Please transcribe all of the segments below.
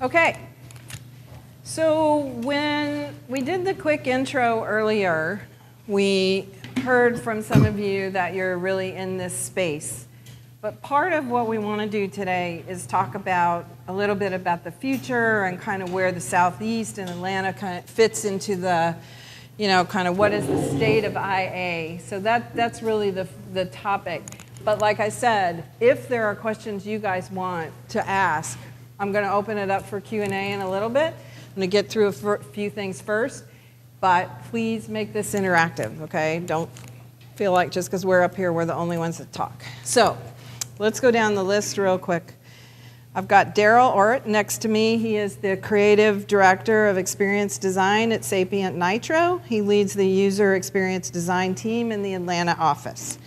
Okay. So when we did the quick intro earlier, we heard from some of you that you're really in this space. But part of what we want to do today is talk about a little bit about the future and kind of where the Southeast and Atlanta kind of fits into the, kind of what is the state of IA. So that's really the topic. But like I said, if there are questions you guys want to ask, I'm going to open it up for Q&A in a little bit. I'm going to get through a few things first, but please make this interactive, okay? Don't feel like just because we're up here, we're the only ones that talk. So let's go down the list real quick. I've got Daryl Orritt next to me. He is the Creative Director of Experience Design at Sapient Nitro. He leads the User Experience Design team in the Atlanta office.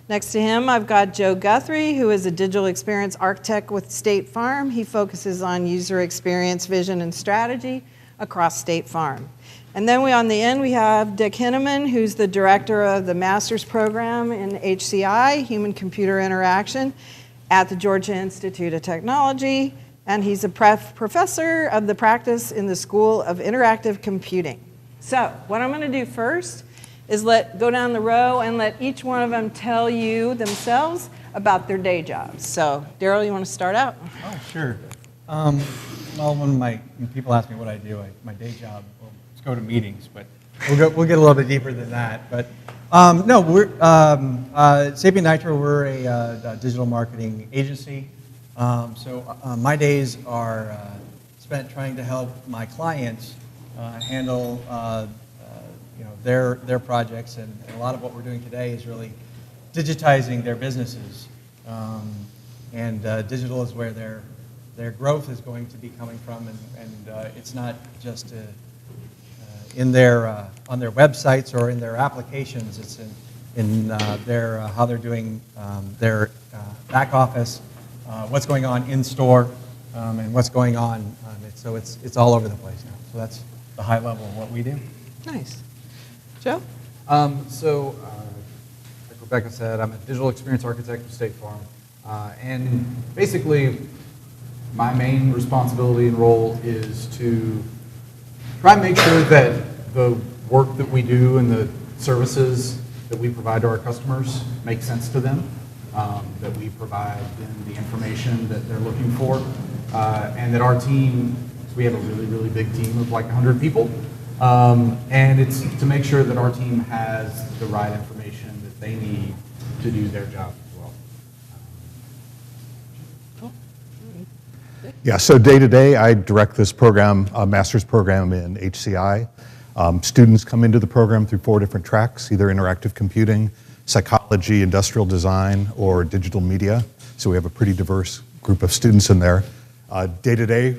Next to him, I've got Joe Guthrie, who is a Digital Experience Architect with State Farm. He focuses on user experience, vision, and strategy across State Farm. And then on the end, we have Dick Hinneman, who's the Director of the Master's Program in HCI, Human-Computer Interaction, at the Georgia Institute of Technology, and he's a professor of the practice in the School of Interactive Computing. So what I'm going to do first is go down the row and let each one of them tell you themselves about their day jobs. So Daryl, you want to start out? Oh, sure. Well, when people ask me what I do, my day job, well, let's go to meetings, but we'll get a little bit deeper than that. But no, we're Sapient Nitro. We're a digital marketing agency. So my days are spent trying to help my clients handle their projects, and a lot of what we're doing today is really digitizing their businesses. And digital is where their growth is going to be coming from, and it's not just on their websites or in their applications. It's in their how they're doing their back office, what's going on in store, and what's going on. So it's all over the place now. So that's the high level of what we do. Nice. Joe? Like Rebecca said, I'm a digital experience architect for State Farm. And basically, my main responsibility and role is to try and make sure that the work that we do and the services that we provide to our customers make sense to them, that we provide them the information that they're looking for, and that our team, we have a really, really big team of like 100 people, and it's to make sure that our team has the right information that they need to do their job as well. Yeah, so day to day, I direct this program, master's program in HCI. Students come into the program through 4 different tracks, either interactive computing, psychology, industrial design, or digital media. So we have a pretty diverse group of students in there. Day to day,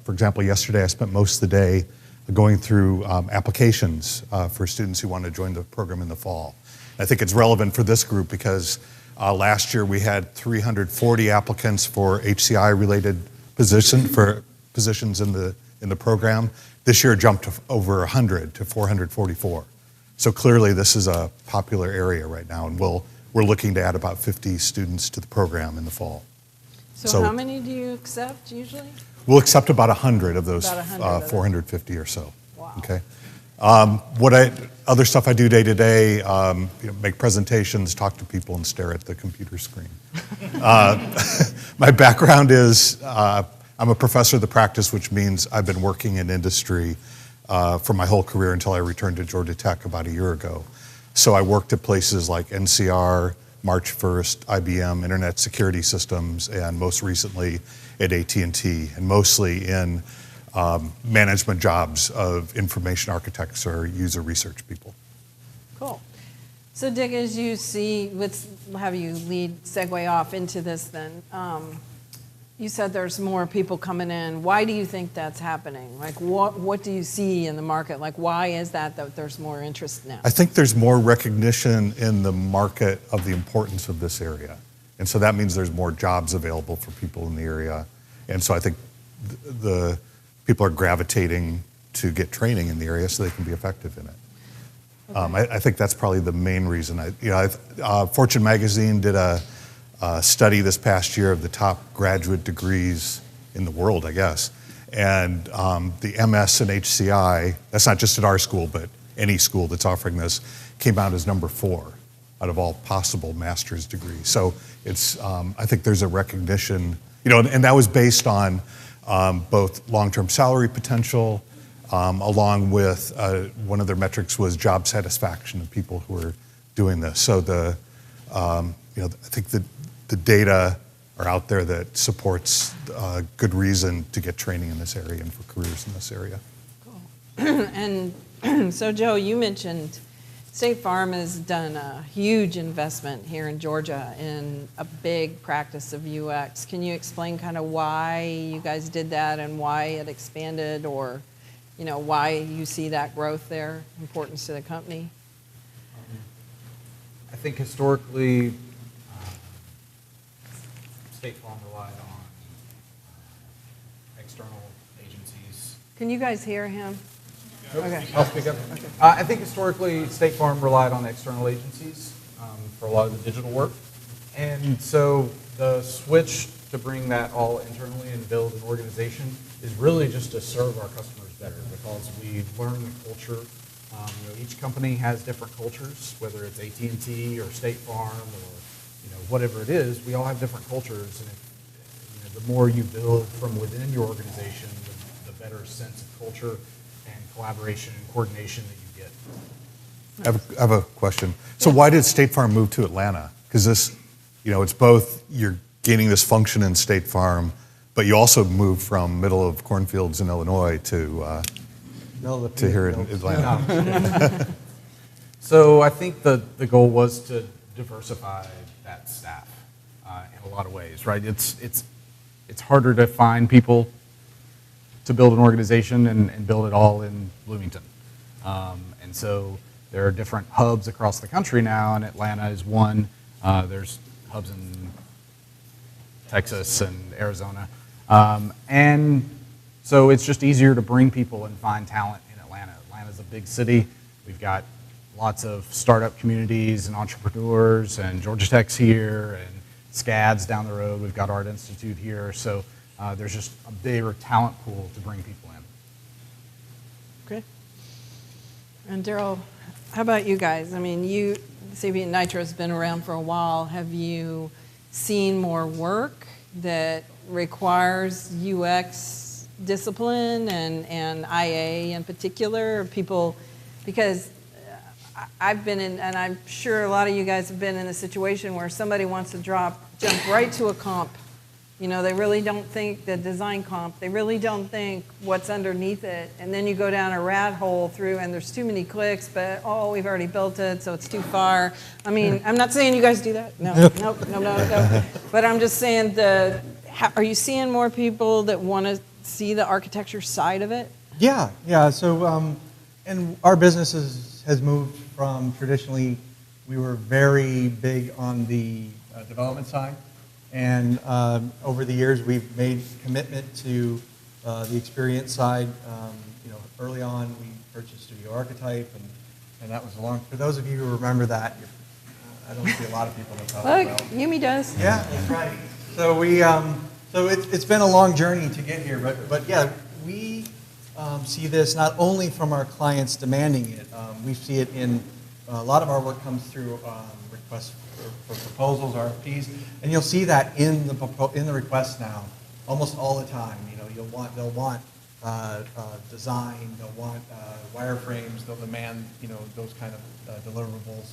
for example, yesterday I spent most of the day going through applications for students who want to join the program in the fall. I think it's relevant for this group because last year we had 340 applicants for HCI-related positions in the program. This year it jumped to over 100 to 444. So clearly this is a popular area right now, and we're looking to add about 50 students to the program in the fall. So how many do you accept usually? We'll accept about 100 of those 450 or so. Wow. Okay. Other stuff I do day to day, make presentations, talk to people, and stare at the computer screen. My background is I'm a professor of the practice, which means I've been working in industry for my whole career until I returned to Georgia Tech about a year ago. So I worked at places like NCR, March 1st, IBM, Internet Security Systems, and most recently at AT&T, and mostly in management jobs of information architects or user research people. Cool. So Dick, as you see, let's have you segue off into this then. You said there's more people coming in. Why do you think that's happening? Like, what do you see in the market? Like, why is that there's more interest now? I think there's more recognition in the market of the importance of this area. And so that means there's more jobs available for people in the area. And so I think the people are gravitating to get training in the area so they can be effective in it. Okay. I think that's probably the main reason. Fortune magazine did a study this past year of the top graduate degrees in the world, I guess. And the MS and HCI, that's not just at our school, but any school that's offering this, came out as number 4 out of all possible master's degrees. So it's, I think there's a recognition, and that was based on both long-term salary potential, along with one of their metrics was job satisfaction of people who are doing this. So I think the data are out there that supports good reason to get training in this area and for careers in this area. Cool. And so Joe, you mentioned State Farm has done a huge investment here in Georgia in a big practice of UX. Can you explain kind of why you guys did that and why it expanded, or why you see that growth there, importance to the company? I think historically, State Farm relied on external agencies. Can you guys hear him? Okay. I'll speak up. Okay. I think historically, State Farm relied on external agencies for a lot of the digital work. And so the switch to bring that all internally and build an organization is really just to serve our customers better, because we learn the culture. Each company has different cultures, whether it's AT&T or State Farm or whatever it is. We all have different cultures, and if, the more you build from within your organization, the better sense of culture and collaboration and coordination that you get. I have a question. So why did State Farm move to Atlanta? Because this, it's both you're gaining this function in State Farm, but you also moved from middle of cornfields in Illinois to here in Atlanta. So I think the goal was to diversify that staff in a lot of ways, right? It's harder to find people to build an organization and build it all in Bloomington. And so there are different hubs across the country now, and Atlanta is one. There's hubs in Texas and Arizona. And so it's just easier to bring people and find talent in Atlanta. Atlanta's a big city. We've got lots of startup communities and entrepreneurs, and Georgia Tech's here, and SCAD's down the road. We've got Art Institute here. So there's just a bigger talent pool to bring people in. Okay. And Daryl, how about you guys? I mean, CB Nitro has been around for a while. Have you seen more work that requires UX discipline and IA in particular? People, because I've been in, and I'm sure a lot of you guys have been in a situation where somebody wants to jump right to a comp. They really don't think the design comp. They really don't think what's underneath it. And then you go down a rat hole through, and there's too many clicks, but we've already built it, so it's too far. I mean, I'm not saying you guys do that. No. But I'm just saying, are you seeing more people that want to see the architecture side of it? Yeah. So, and our business has moved from traditionally, we were very big on the development side. And over the years, we've made commitment to the experience side. Early on, we purchased Studio Archetype, and that was for those of you who remember that, I don't see a lot of people that probably Look, Yumi does. Yeah, that's right. So it's been a long journey to get here, but yeah, we see this not only from our clients demanding it. We see it in a lot of our work comes through requests for proposals, RFPs, and you'll see that in the requests now, almost all the time. They'll want design, they'll want wireframes, they'll demand those kind of deliverables,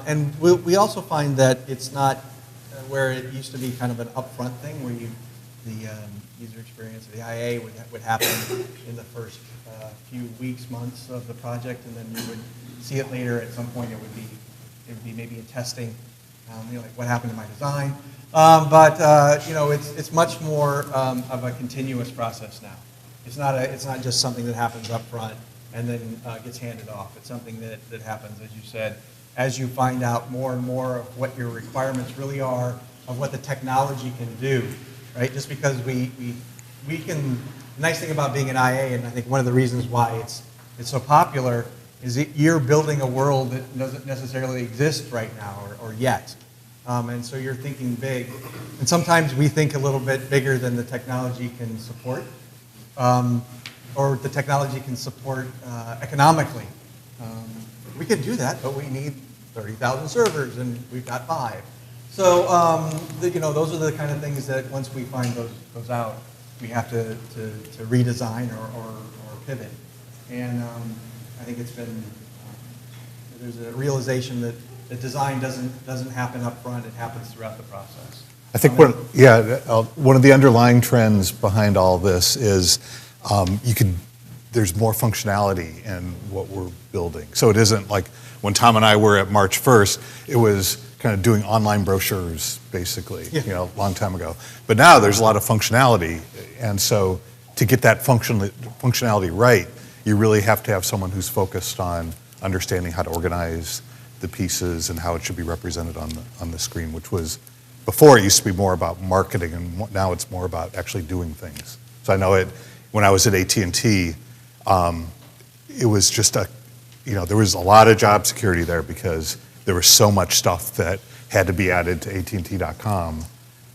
and we also find that it's not where it used to be kind of an upfront thing where the user experience, the IA would happen in the first few weeks, months of the project, and then you would see it later. At some point, it would be maybe in testing, like what happened to my design. It's much more of a continuous process now. It's not just something that happens up front and then gets handed off. It's something that happens, as you said, as you find out more and more of what your requirements really are, of what the technology can do, right? Just because we can, the nice thing about being an IA, and I think one of the reasons why it's so popular, is that you're building a world that doesn't necessarily exist right now or yet. And so you're thinking big. And sometimes we think a little bit bigger than the technology can support, or the technology can support economically. We can do that, but we need 30,000 servers, and we've got 5. So, those are the kind of things that once we find those out, we have to redesign or pivot. And I think it's been, there's a realization that the design doesn't happen up front, it happens throughout the process. I think one of the underlying trends behind all this is there's more functionality in what we're building. So it isn't like when Tom and I were at March 1st, it was kind of doing online brochures, basically, a long time ago. But now there's a lot of functionality, and so to get that functionality right, you really have to have someone who's focused on understanding how to organize the pieces and how it should be represented on the screen, which was, before it used to be more about marketing, and now it's more about actually doing things. So I know when I was at AT&T, it was just there was a lot of job security there because there was so much stuff that had to be added to AT&T.com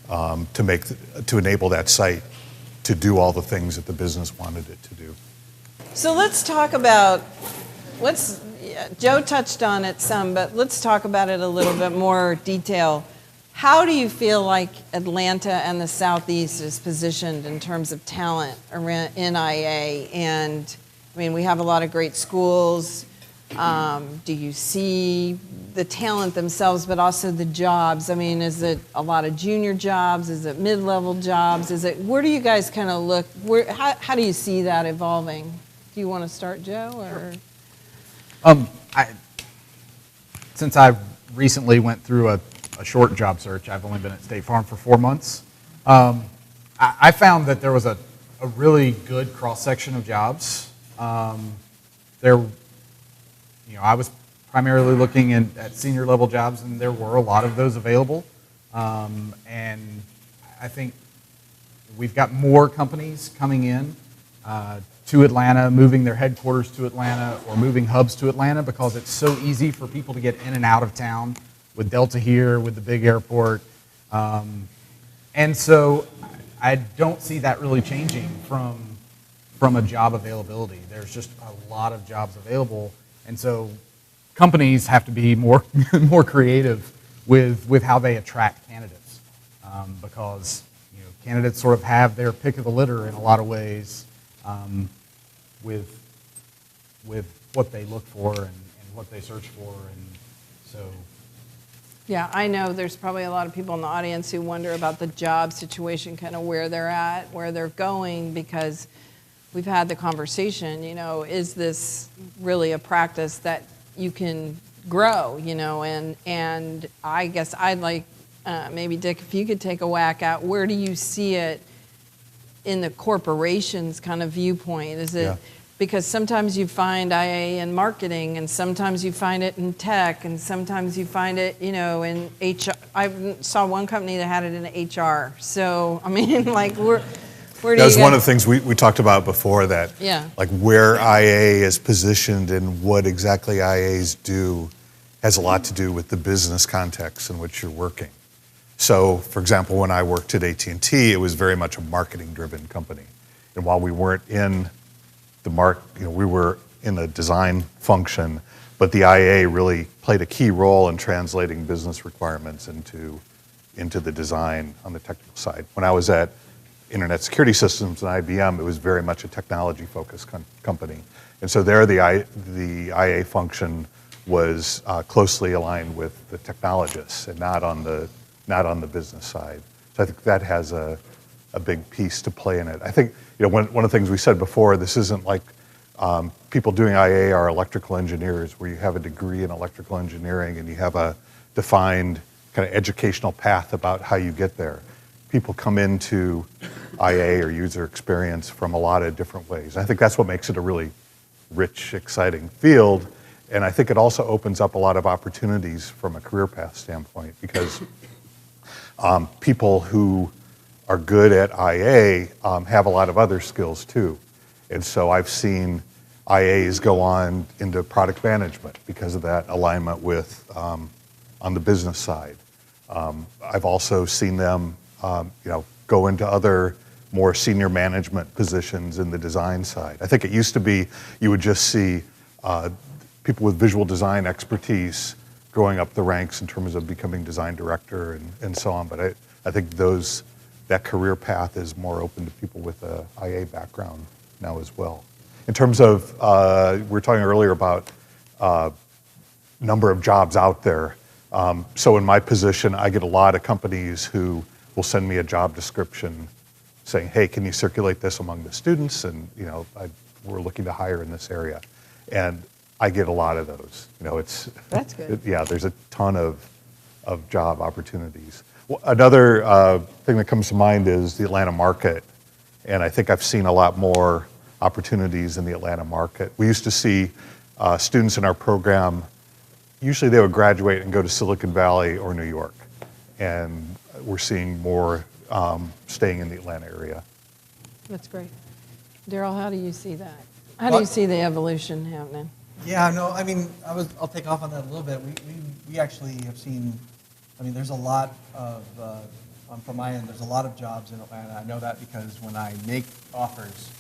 to enable that site to do all the things that the business wanted it to do. So let's talk about, Joe touched on it some, but let's talk about it a little bit more detail. How do you feel like Atlanta and the Southeast is positioned in terms of talent around NIA? And I mean, we have a lot of great schools. Do you see the talent themselves, but also the jobs? I mean, is it a lot of junior jobs? Is it mid-level jobs? Where do you guys kind of look? How do you see that evolving? Do you want to start, Joe, or? Since I recently went through a short job search, I've only been at State Farm for 4 months. I found that there was a really good cross-section of jobs. I was primarily looking at senior level jobs, and there were a lot of those available. And I think we've got more companies coming in to Atlanta, moving their headquarters to Atlanta or moving hubs to Atlanta because it's so easy for people to get in and out of town with Delta here, with the big airport. And so I don't see that really changing from a job availability. There's just a lot of jobs available. And so companies have to be more creative with how they attract candidates because candidates sort of have their pick of the litter in a lot of ways with what they look for and what they search for, and so. Yeah, I know there's probably a lot of people in the audience who wonder about the job situation, kind of where they're at, where they're going, because we've had the conversation, is this really a practice that you can grow, and I guess I'd like, maybe Dick, if you could take a whack at where do you see it in the corporation's kind of viewpoint? Is it, because sometimes you find IA in marketing, and sometimes you find it in tech, and sometimes you find it, in HR. I saw one company that had it in HR. So, I mean, like, where do you That was one of the things we talked about before, that like where IA is positioned and what exactly IAs do has a lot to do with the business context in which you're working. So, for example, when I worked at AT&T, it was very much a marketing-driven company. And while we weren't in the we were in the design function, but the IA really played a key role in translating business requirements into the design on the technical side. When I was at Internet Security Systems and IBM, it was very much a technology-focused company. And so there, the IA function was closely aligned with the technologists and not on the business side. So I think that has a big piece to play in it. I think one of the things we said before, this isn't like people doing IA are electrical engineers, where you have a degree in electrical engineering and you have a defined kind of educational path about how you get there. People come into IA or user experience from a lot of different ways. I think that's what makes it a really rich, exciting field. And I think it also opens up a lot of opportunities from a career path standpoint, because people who are good at IA have a lot of other skills too. And so I've seen IAs go on into product management because of that alignment with on the business side. I've also seen them, go into other more senior management positions in the design side. I think it used to be you would just see people with visual design expertise going up the ranks in terms of becoming design director and so on. But I think that career path is more open to people with a IA background now as well. In terms of, we were talking earlier about number of jobs out there. So in my position, I get a lot of companies who will send me a job description saying, hey, can you circulate this among the students? And we're looking to hire in this area. And I get a lot of those. That's good. Yeah, there's a ton of job opportunities. Well, another thing that comes to mind is the Atlanta market. And I think I've seen a lot more opportunities in the Atlanta market. We used to see students in our program, usually they would graduate and go to Silicon Valley or New York. And we're seeing more staying in the Atlanta area. That's great. Daryl, how do you see that? How do you see the evolution happening? Yeah, no, I mean, I'll take off on that a little bit. We actually have seen, there's a lot of, from my end, there's a lot of jobs in Atlanta. I know that because when I make offers,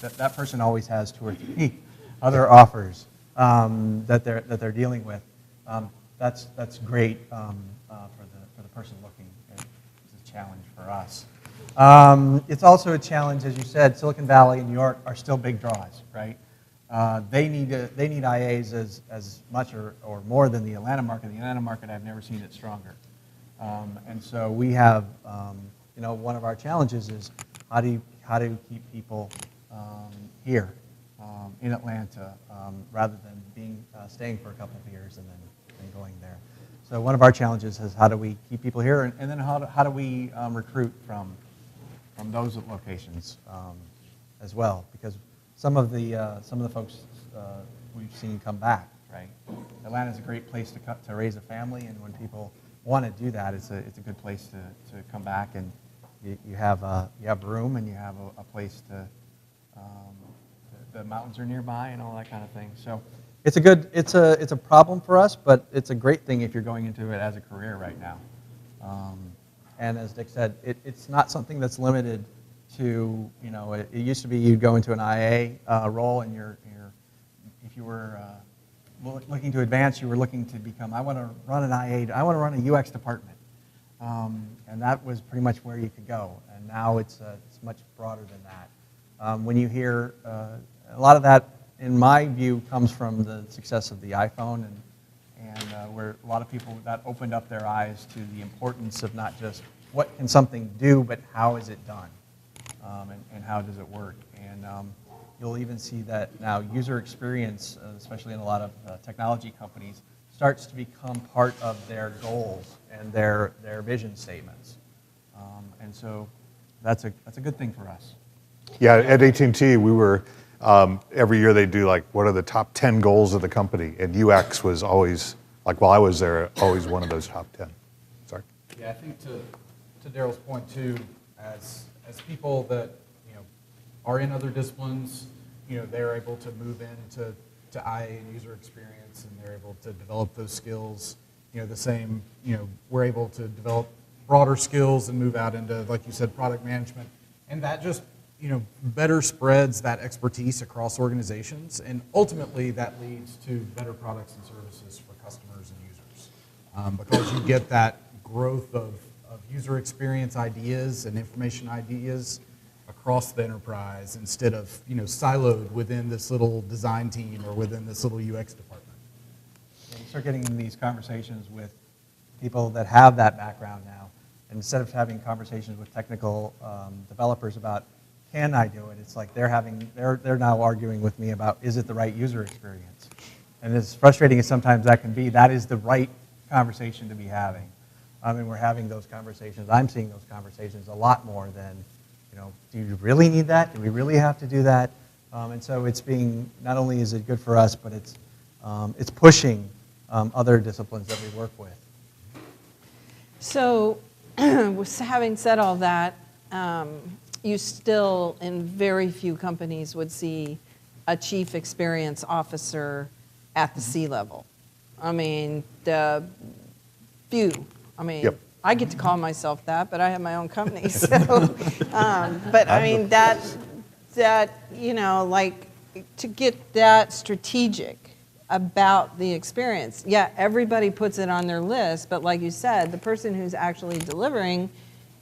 that person always has 2 or 3 other offers that they're dealing with. That's great for the person looking. It's a challenge for us. It's also a challenge, as you said. Silicon Valley and New York are still big draws, right? They need IAs as much or more than the Atlanta market. The Atlanta market, I've never seen it stronger. And so we have, one of our challenges is how do you keep people here in Atlanta rather than staying for a couple of years and then going there. So one of our challenges is how do we keep people here, and then how do we recruit from those locations as well, because some of the folks we've seen come back, right? Atlanta is a great place to raise a family, and when people want to do that, it's a good place to come back, and you have room, and you have a place to. The mountains are nearby, and all that kind of thing. So it's a problem for us, but it's a great thing if you're going into it as a career right now. And as Dick said, it's not something that's limited to, it used to be you'd go into an IA role, and if you were looking to advance, you were looking to become, I want to run an IA, I want to run a UX department. And that was pretty much where you could go. And now it's much broader than that. When you hear, a lot of that, in my view, comes from the success of the iPhone, and where a lot of people, that opened up their eyes to the importance of not just what can something do, but how is it done, and how does it work. And you'll even see that now user experience, especially in a lot of technology companies, starts to become part of their goals and their vision statements. And so that's a good thing for us. Yeah, at AT&T, we were, every year they do what are the top 10 goals of the company, and UX was always, while I was there, always one of those top 10. Sorry. Yeah, I think to Daryl's point too, as people that are in other disciplines, they're able to move into IA and user experience, and they're able to develop those skills. The same, we're able to develop broader skills and move out into, like you said, product management, and that just better spreads that expertise across organizations, and ultimately that leads to better products and services for customers and users, because you get that growth of user experience ideas and information ideas across the enterprise instead of siloed within this little design team or within this little UX department. Yeah, you start getting in these conversations with people that have that background now, and instead of having conversations with technical developers about can I do it, it's like they're now arguing with me about is it the right user experience. And as frustrating as sometimes that can be, that is the right conversation to be having. And we're having those conversations. I'm seeing those conversations a lot more than, do you really need that? Do we really have to do that? And so it's being, not only is it good for us, but it's pushing other disciplines that we work with. So, having said all that, you still, in very few companies, would see a chief experience officer at the C level. The few I mean, Yep. I get to call myself that, but I have my own company, so. But I mean, that, like, to get that strategic about the experience. Yeah, everybody puts it on their list, but like you said, the person who's actually delivering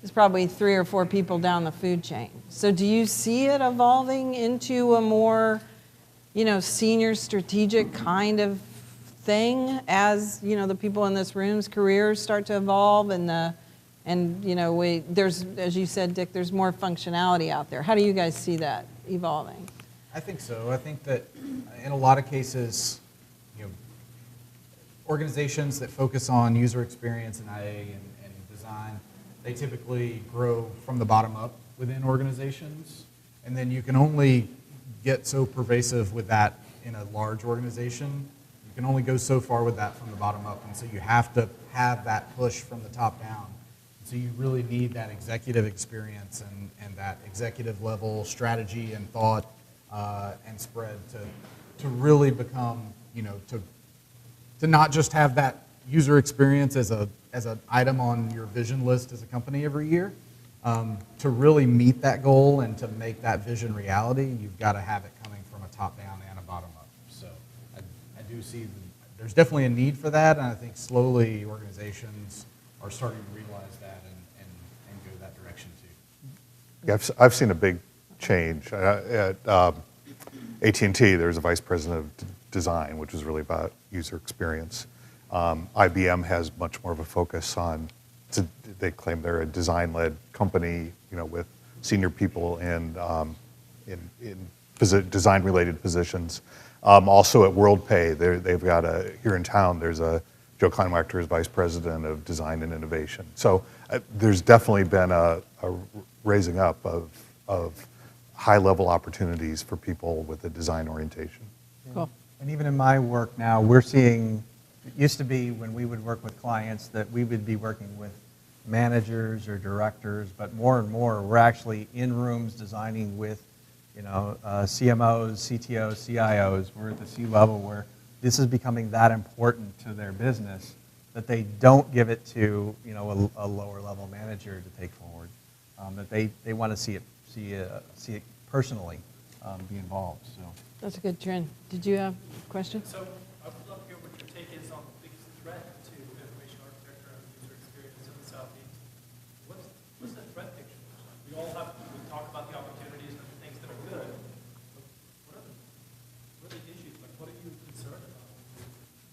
is probably 3 or 4 people down the food chain. So do you see it evolving into a more, senior strategic kind of thing as, the people in this room's careers start to evolve and there's, as you said, Dick, there's more functionality out there. How do you guys see that evolving? I think so. I think that in a lot of cases, organizations that focus on user experience and IA and design, they typically grow from the bottom up within organizations. And then you can only get so pervasive with that in a large organization. You can only go so far with that from the bottom up. And so you have to have that push from the top down. So you really need that executive experience and that executive level strategy and thought and spread to really become, to not just have that user experience as an item on your vision list as a company every year. To really meet that goal and to make that vision reality, you've got to have it coming from a top-down and a bottom-up. So I do see there's definitely a need for that, and I think slowly organizations are starting to realize that and go that direction too. Yeah, I've seen a big change. At AT&T, there's a vice president of design, which is really about user experience. IBM has much more of a focus on, they claim they're a design-led company, with senior people in design-related positions. Also at WorldPay, they've got here in town, there's Joe Kleinwachter is vice president of design and innovation. So there's definitely been a raising up of high-level opportunities for people with a design orientation. Cool. And even in my work now, we're seeing, it used to be when we would work with clients that we would be working with managers or directors, but more and more we're actually in rooms designing with, CMOs, CTOs, CIOs. We're at the C-level where this is becoming that important to their business that they don't give it to, a lower level manager to take forward. That they want to see it personally, be involved. So. That's a good trend. Did you have a question? So I would love to hear what your take is on the biggest threat to information architecture and user experience in the Southeast. What's the threat picture? We all we talk about the opportunities and the things that are good, but what are the issues? Like, what are you concerned about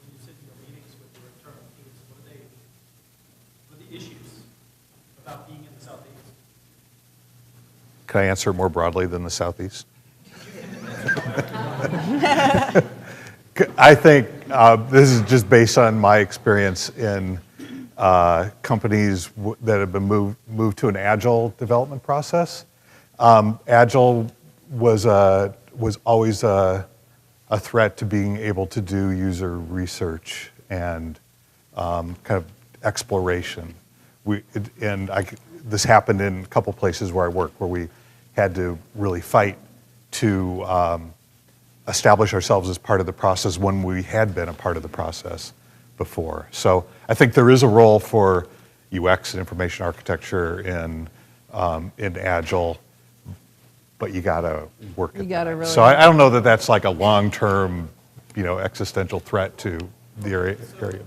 when you sit in your meetings with your internal teams? What are the issues about being in the Southeast? Can I answer it more broadly than the Southeast? I think this is just based on my experience in companies that have been moved to an agile development process. Agile was always a threat to being able to do user research and kind of exploration. This happened in a couple places where I work, where we had to really fight to establish ourselves as part of the process when we had been a part of the process before. So I think there is a role for UX and information architecture in Agile, but you got to work at that. Really. So I don't know that that's like a long-term, existential threat to the area.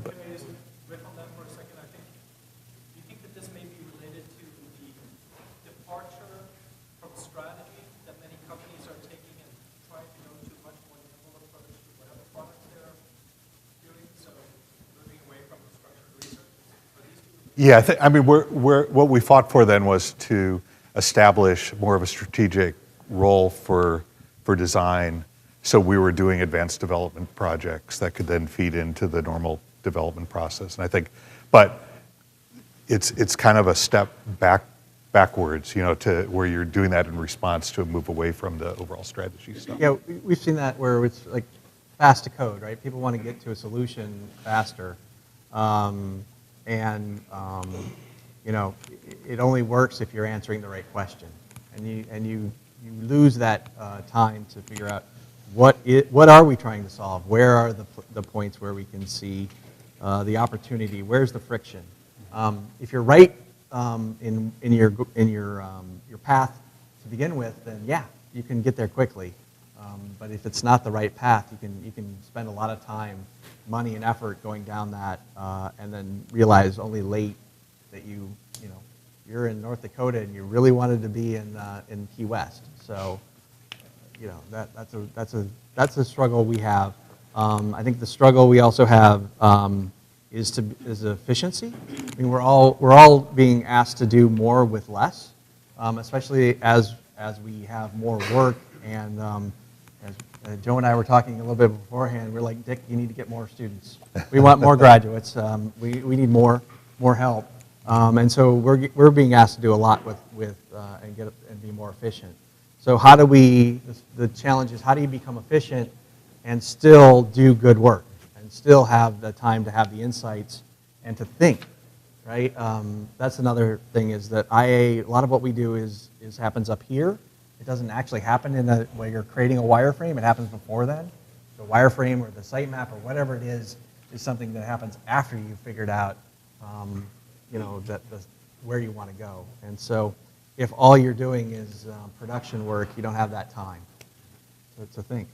But. Can I just riff on that for a second? Do you think that this may be related to the departure from strategy that many companies are taking and trying to go to much more nimble approach to whatever products they're doing, so moving away from the structured research? Yeah, what we fought for then was to establish more of a strategic role for design. So we were doing advanced development projects that could then feed into the normal development process. And I think, but it's kind of a step backwards, to where you're doing that in response to a move away from the overall strategy stuff. Yeah, we've seen that where it's like fast to code, right? People want to get to a solution faster. It only works if you're answering the right question. And you lose that time to figure out what are we trying to solve? Where are the points where we can see the opportunity? Where's the friction? If you're right in your path to begin with, then yeah, you can get there quickly. But if it's not the right path, you can spend a lot of time, money, and effort going down that, and then realize only late that you're in North Dakota and you really wanted to be in Key West. So, that's a struggle we have. I think the struggle we also have is efficiency. I mean, we're all being asked to do more with less, especially as we have more work. And as Joe and I were talking a little bit beforehand, we're like, Dick, you need to get more students. We want more graduates. We need more help. And so we're being asked to do a lot with and be more efficient. So the challenge is, how do you become efficient and still do good work and still have the time to have the insights and to think, right? That's another thing, is that a lot of what we do happens up here. It doesn't actually happen where you're creating a wireframe. It happens before then. The wireframe or the sitemap or whatever it is something that happens after you've figured out where you want to go. And so if all you're doing is production work, you don't have that time. So it's a thing.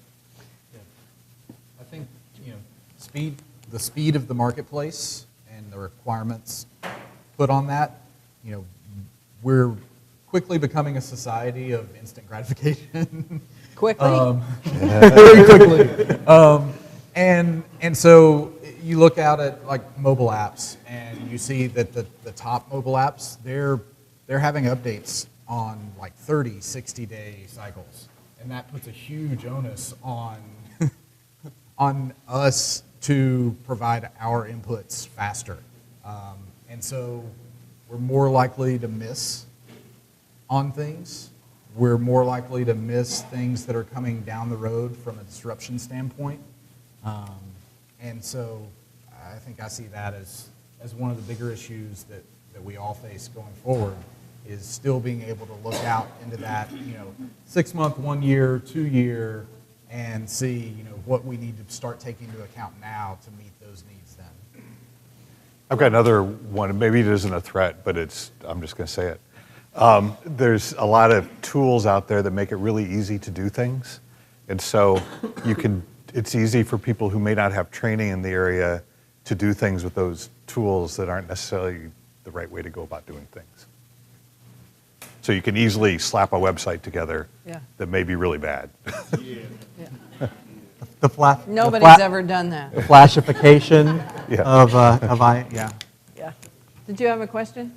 I think, the speed of the marketplace and the requirements put on that, we're quickly becoming a society of instant gratification. Quickly? Very quickly. And so you look out at like mobile apps and you see that the top mobile apps, they're having updates on like 30, 60-day cycles. And that puts a huge onus on us to provide our inputs faster. And so we're more likely to miss on things. We're more likely to miss things that are coming down the road from a disruption standpoint. And so I think I see that as one of the bigger issues that we all face going forward, is still being able to look out into that 6-month, 1 year, 2 year, and see what we need to start taking into account now to meet those needs then. I've got another one. Maybe it isn't a threat, but I'm just going to say it. There's a lot of tools out there that make it really easy to do things. And so it's easy for people who may not have training in the area to do things with those tools that aren't necessarily the right way to go about doing things. So you can easily slap a website together that may be really bad. Nobody's ever done that. The flashification Yeah. of Yeah. Did you have a question?